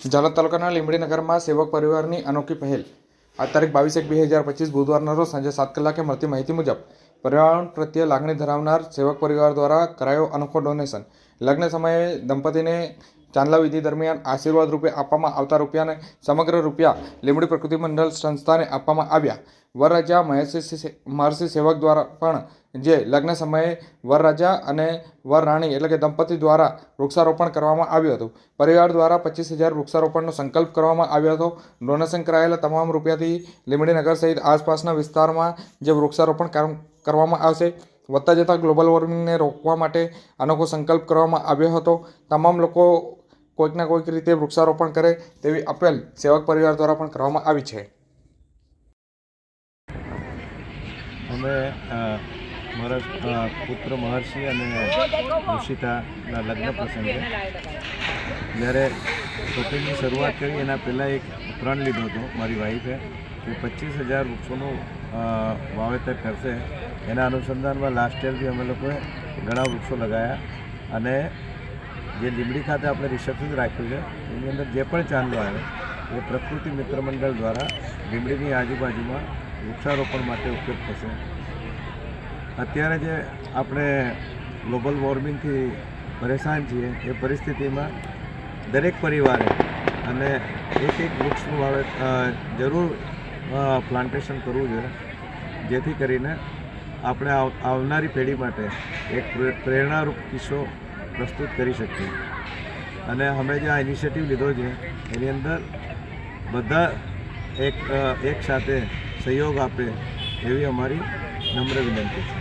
ઝાલોદ તાલુકાના લીંબડી નગરમાં સેવક પરિવારની અનોખી પહેલ. આ તારીખ 22/1/2025 બુધવારના રોજ સાંજે 7 કલાકે મળતી માહિતી મુજબ પર્યાવરણ પ્રત્યે લાગણી ધરાવનાર સેવક પરિવાર દ્વારા કરાયો અનોખો ડોનેશન. લગ્ન સમયે દંપતીને ચાંદલા વિધિ દરમિયાન આશીર્વાદ રૂપે આપવામાં આવતા રૂપિયાને સમગ્ર રૂપિયા લીંબડી પ્રકૃતિ મંડળ સંસ્થાને આપવામાં આવ્યા. વરરાજા મહર્ષિ સેવક દ્વારા પણ જે લગ્ન સમયે વરરાજા અને વરરાણી એટલે કે દંપતી દ્વારા વૃક્ષારોપણ કરવામાં આવ્યું હતું. પરિવાર દ્વારા 25,000 વૃક્ષારોપણનો સંકલ્પ કરવામાં આવ્યો હતો. ડોનેશન કરાયેલા તમામ રૂપિયાથી લીંબડી નગર સહિત આસપાસના વિસ્તારમાં જે વૃક્ષારોપણ કરવામાં આવશે. વધતા જતા ગ્લોબલ વોર્મિંગને રોકવા માટે અનોખો સંકલ્પ કરવામાં આવ્યો હતો. તમામ લોકો કોઈકના કોઈક રીતે વૃક્ષારોપણ કરે તેવી અપીલ સેવક પરિવાર દ્વારા પણ કરવામાં આવી છે. અમે મારા પુત્ર મહર્ષિ અને ઋષિતાના લગ્ન પ્રસંગે જ્યારે શોપિંગની શરૂઆત કરી એના પહેલાં એક પ્રણ લીધો હતો મારી વાઈફે કે 25,000 વૃક્ષોનું વાવેતર કરશે. એના અનુસંધાનમાં લાસ્ટ યર અમે લોકોએ ઘણા વૃક્ષો લગાવ્યા અને જે લીંબડી ખાતે આપણે રિસેપ્શન રાખ્યું છે એની અંદર જે પણ ચાંદલો આવે એ પ્રકૃતિ મિત્ર મંડળ દ્વારા લીંબડીની આજુબાજુમાં વૃક્ષારોપણ માટે ઉપયોગ થશે. અત્યારે જે આપણે ગ્લોબલ વોર્મિંગથી પરેશાન છીએ એ પરિસ્થિતિમાં દરેક પરિવારે અને એક વૃક્ષનું જરૂર પ્લાન્ટેશન કરવું જોઈએ, જેથી કરીને આપણે આવનારી પેઢી માટે એક પ્રેરણારૂપ કિસ્સો પ્રસ્તુત કરી શકીએ. અને અમે જે આ ઇનિશિયેટિવ લીધો છે એની અંદર બધા એક સાથે સહયોગ આપે એવી અમારી નમ્ર વિનંતી છે.